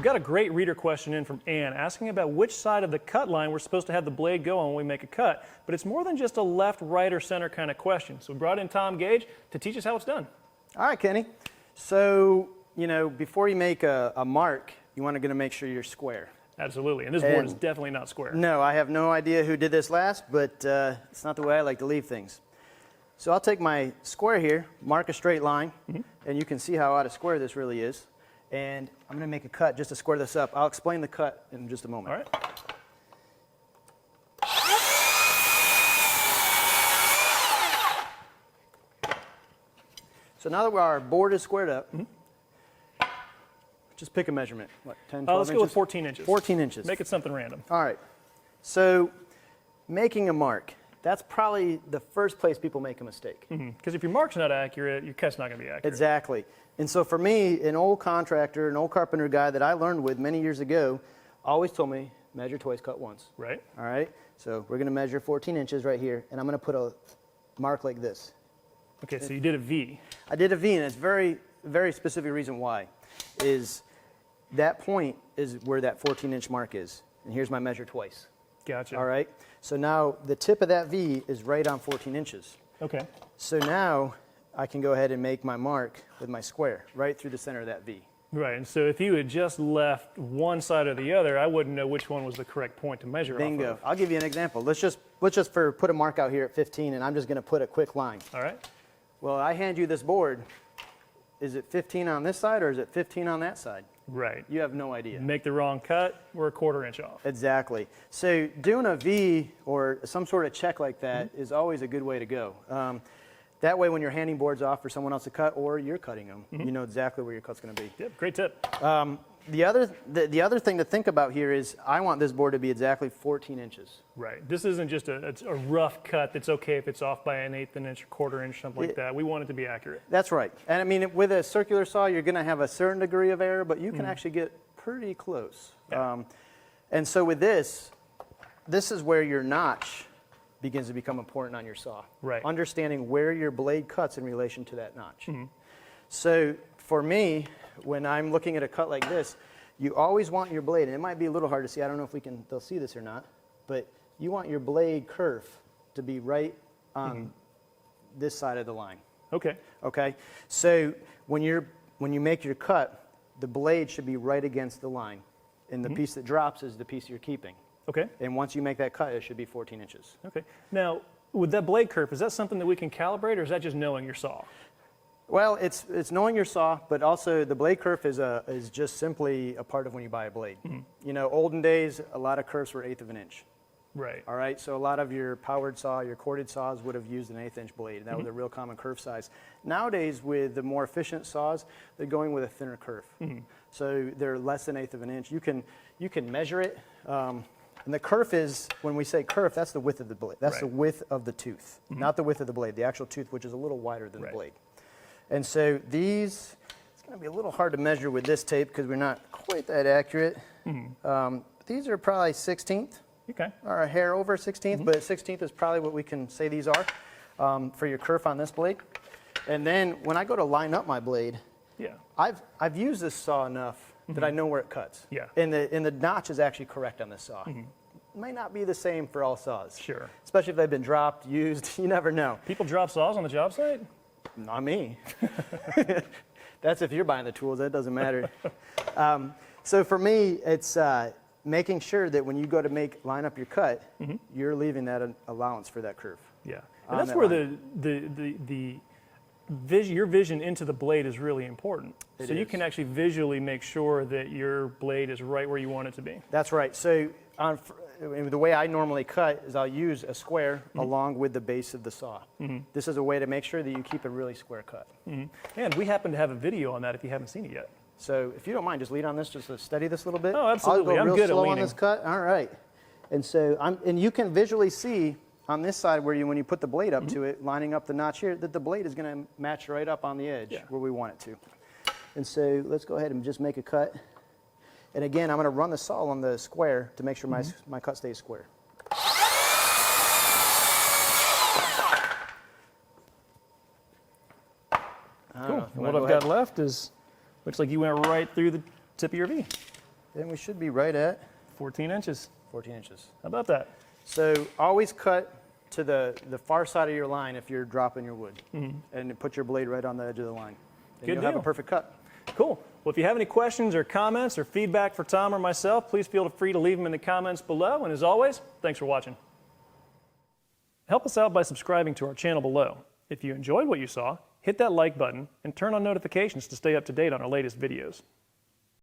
got a great reader question in from Ann asking about which side of the cut line we're supposed to have the blade go on when we make a cut. But it's more than just a left, right, or center kind of question. So we brought in Tom Gaige to teach us how it's done. All right, Kenny. So, before you make a mark, you want to make sure you're square. Absolutely. And this board is definitely not square. No, I have no idea who did this last, but it's not the way I like to leave things. So I'll take my square here, mark a straight line, and you can see how out of square this really is. And I'm going to make a cut just to square this up. I'll explain the cut in just a moment. All right. So now that our board is squared up, just pick a measurement. What, 10, 12 let's inches? go with 14 inches. 14 inches. Make it something random. All right. So making a mark, that's probably the first place people make a mistake. Because if your mark's not accurate, your cut's not going to be accurate. Exactly. And so for me, an old contractor, an old carpenter guy that I learned with many years ago, always told me, measure twice, cut once. Right. All right? So we're going to measure 14 inches right here, and I'm going to put a mark like this. Okay, so you did a V. I did a V, and it's very, very specific reason why. Is that point is where that 14-inch mark is. And here's my measure twice. Gotcha. All right? So now the tip of that V is right on 14 inches. Okay. So now I can go ahead and make my mark with my square right through the center of that V. Right, and so if you had just left one side or the other, I wouldn't know which one was the correct point to measure Bingo. off of. I'll give you an example. Let's just put a mark out here at 15, and I'm just going to put a quick line. All right. Well, I hand you this board. Is it 15 on this side or is it 15 on that side? Right. You have no idea. Make the wrong cut, we're a 1/4 inch off. Exactly. So doing a V or some sort of check like that is always a good way to go. That way when you're handing boards off for someone else to cut or you're cutting them, you know exactly where your cut's going to be. Yep, great tip. The other thing to think about here is I want this board to be exactly 14 inches. Right. This isn't just a rough cut that's okay if it's off by an 1/8 inch, 1/4 inch, something like that. We want it to be accurate. That's right. And I mean, with a circular saw, you're going to have a certain degree of error, but you can actually get pretty close. Yeah. And so with this is where your notch begins to become important on your saw. Right. Understanding where your blade cuts in relation to that notch. So for me, when I'm looking at a cut like this, you always want your blade, and it might be a little hard to see, I don't know if they'll see this or not, but you want your blade kerf to be right on this side of the line. Okay. Okay? So when you make your cut, the blade should be right against the line, and the piece that drops is the piece you're keeping. Okay. And once you make that cut, it should be 14 inches. Okay. Now, with that blade kerf, is that something that we can calibrate, or is that just knowing your saw? Well, it's knowing your saw, but also the blade kerf is just simply a part of when you buy a blade. You know, olden days, a lot of kerfs were 1/8 of an inch. Right. All right, so a lot of your powered saw, your corded saws would have used an 1/8 inch blade. That was a real common kerf size. Nowadays, with the more efficient saws, they're going with a thinner kerf. So they're less than 1/8 of an inch. You can measure it. And the kerf is, when we say kerf, that's the width of the blade. That's the width of the tooth, not the width of the blade, the actual tooth, which is a little wider than the blade. And so these, it's going to be a little hard to measure with this tape because we're not quite that accurate. These are probably 1/16th, or a hair over 1/16th, but 1/16th is probably what we can say these are for your kerf on this blade. And then when I go to line up my blade, I've used this saw enough that I know where it cuts. And the notch is actually correct on this saw. It might not be the same for all saws. Sure. Especially if they've been dropped, used, you never know. People drop saws on the job site? Not me. That's if you're buying the tools, that doesn't matter. So for me, it's making sure that when you go to line up your cut, you're leaving that allowance for that curve. Yeah, and that's where your vision into the blade is really important. So you can actually visually make sure that your blade is right where you want it to be. That's right. So the way I normally cut is I'll use a square along with the base of the saw. This is a way to make sure that you keep a really square cut. And we happen to have a video on that if you haven't seen it yet. So if you don't mind, just lead on this, just to study this a little bit. Oh, absolutely. I'll go I'm real good slow at on this cut. All right. And so and you can visually see on this side where when you put the blade up to it, lining up the notch here, that the blade is going to match right up on the edge where we want it to. And so let's go ahead and just make a cut. And again, I'm going to run the saw on the square to make sure my cut stays square. Cool. And what I've got left is, looks like you went right through the tip of your V. then we should be right at 14 inches. 14 inches. How about that? So always cut to the far side of your line if you're dropping your wood, and put your blade right on the edge of the line. Then Good you'll have deal. a perfect cut. Cool. Well, if you have any questions or comments or feedback for Tom or myself, please feel free to leave them in the comments below. And as always, thanks for watching. Help us out by subscribing to our channel below. If you enjoyed what you saw, hit that like button and turn on notifications to stay up to date on our latest videos.